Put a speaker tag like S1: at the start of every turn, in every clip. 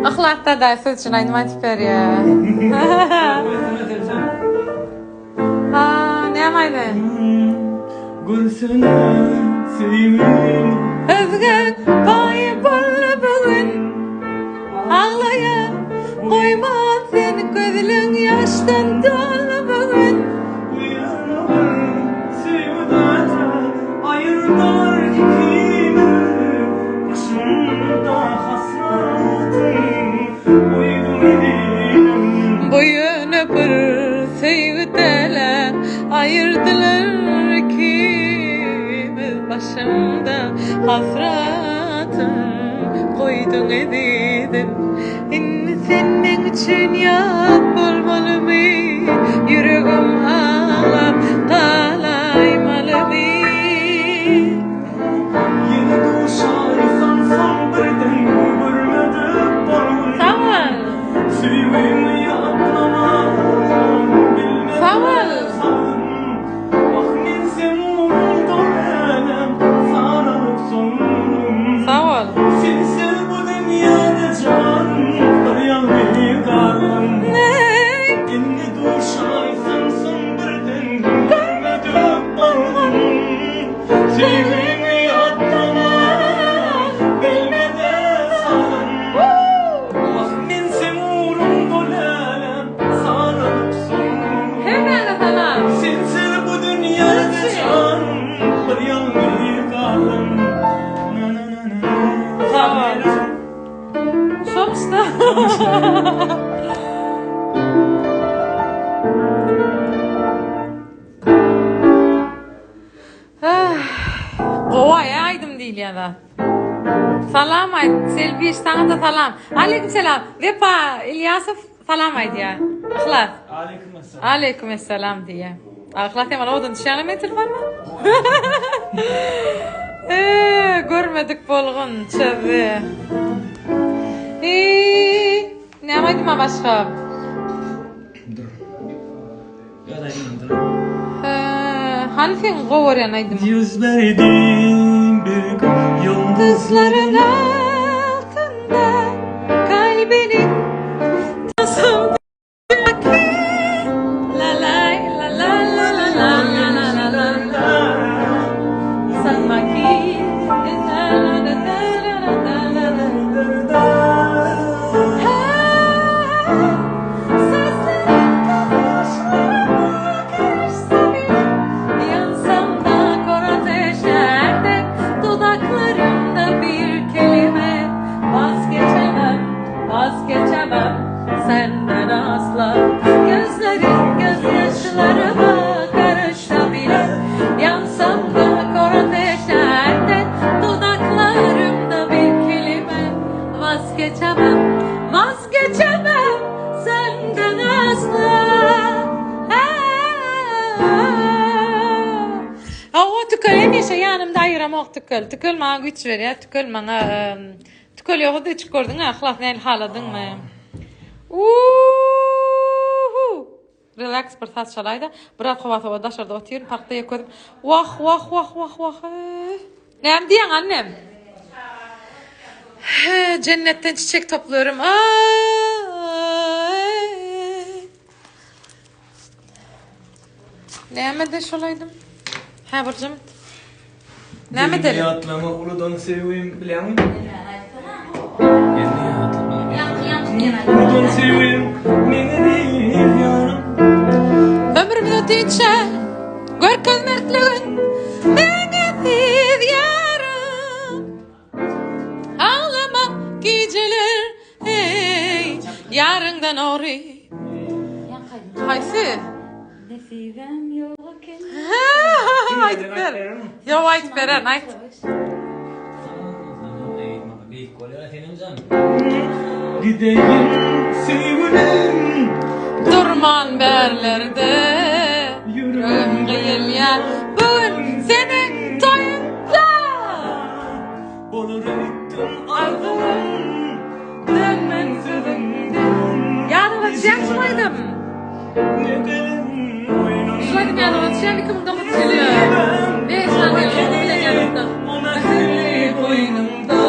S1: Akhlatta da söz için aynı mantıfer ya. Ne yamaydı?
S2: Gülsene sevim
S1: Özge payı bana bugün ağlaya koyma seni gözlün yaştan dolu bugün.
S2: Uyanamam sevdadan ayırdılar ikimi. Başımda hasretim uydum edim.
S1: Boyun öpür sevdeler ayırdılar ikimiz. Başımda hasretim koydun edim. Senin için yat bulmalı mı? Yüreğim ağlar kalaymalı mı?
S2: Yine duşaysan birden görmedim bana.
S1: Sağ ol.
S2: Sevimi yapmam bilmem.
S1: Sağ ol.
S2: Bak men sen umudum sarılıp sonum.
S1: Sağ ol.
S2: Sensiz bu dünyada can bir yalnız kaldım. Yine duşaysan birden görmedim bana. Sevimi yapmam bilmeden sarıldım. Bak men sen umudum sarılıp sonum.
S1: Hemen atalım.
S2: Sensiz bu dünyada can bir yalnız kaldım.
S1: Sağ ol. Sonuçta. Kovaya aydım değil ya da. Salam aydı. Selbi sana da salam. Aleyküm selam. Vepa İlyasov salam aydı ya. Ahlat.
S2: Aleykümselam.
S1: Aleyküm selam diye. Ahlat hemen oradan dışarı mı telefon mu? Görmedik bolğun çöbe. Ne yapaydım ha başka? Hanfin qoğuran aydım.
S2: Yüz verdim bir gün
S1: Yıldızların altında kalbinin nasıl ki la la la la la la la la la la sanma ki la la la la la la seslerin kavuşlarına karışsa bile yansam da kor ateşlerde dudaklarımda bir kelime vazgeçemem senden asla gözlerin gözyaşlarıma karışsa bile yansam da kor ateşlerde dudaklarımda bir kelime vazgeçemem senden asla. O tükül yaşa yanımda ayıramak tükül. Tükül bana güç ver ya. Tükül bana tükül yok da çıkardın ha. Xlas ne haladın mı? Relax bir saat çalaydı. Biraz hava dışarıda oturuyorum. Parkta yakıyorum. Vah. Ne diyen annem? Cennetten çiçek topluyorum. Ne de şolaydım? Ha burcum. Ne edelim?
S2: Atlama uludan seveyim biliyor musun? Uludan seveyim beni değil yarım.
S1: Ömrümün ötünce görkez mertliğin benesiz yarım. Ağlama geceler hey yarından ori. Haysi?
S3: Nesibem yok.
S1: Ayt ver. Yo ayt ver ayt.
S2: Gideyim sevgilim
S1: Durman berlerde yüreğim kıyılya bugün senin toyunda
S2: olur ettim
S1: arzularım dönmen sözümden. Yarın yaşayaydım. Şuaydım yarın yaşayayım 2009 geliyor. 5 tane yolu bile geldim. Mesele boynumda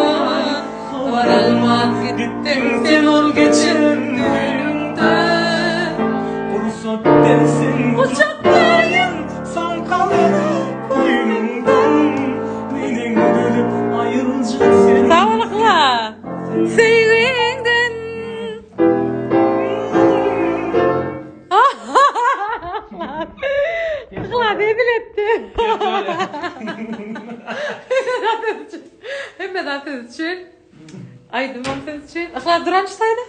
S1: var alma.
S2: Gittin sen ol geçen düğünümde. Kursat dersin kucaklayın, son kalanı koynumdan. Benim gülüp ayrılacak sen.
S1: Sağlıkla. Sevginden. Kıla dedil etti. Hem de siz için. Ay duman siz için. Kıla duran çıksaydı.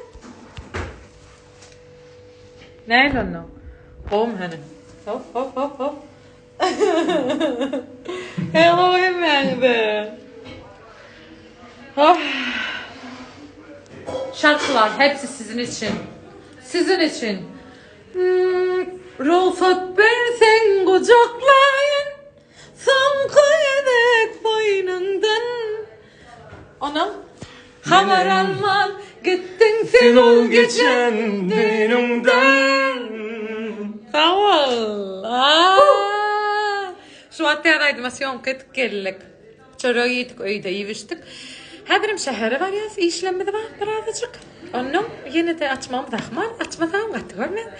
S1: Neydi onu? Oğlum hani. Hop hop hop hop. Hello hemen. Oh. Şarkılar hepsi sizin için. Sizin için. Ruhsat versen kucaklayın, son koyarak boynundan. Anam. Haber alman gittin sen ol geçen düğünümden. Sağ ol. Şu hatta animasyon ketkellik. Çorayıtık öyde yiviştik. Haberim şehre var ya, işlenmedi var birazcık. Onun yine de açmam takmal, açmasam kattı görmen.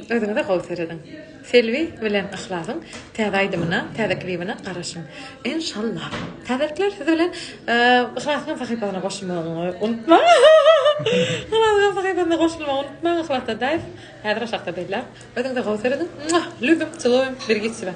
S1: Ödünü de kovterdin. Selvi bilen ahlakın, tədayımına, tədəkliyimine qarışın. İnşallah. Tədəklər siz bilen ıxlasın sahibine koşulmağı unutma. Ixlasın sahibine koşulmağı unutma. Ixlasda dayf. Hədir aşağıda beyler. Ödünü de kovterdin. Lübüm, çılıyım, bir git sibe.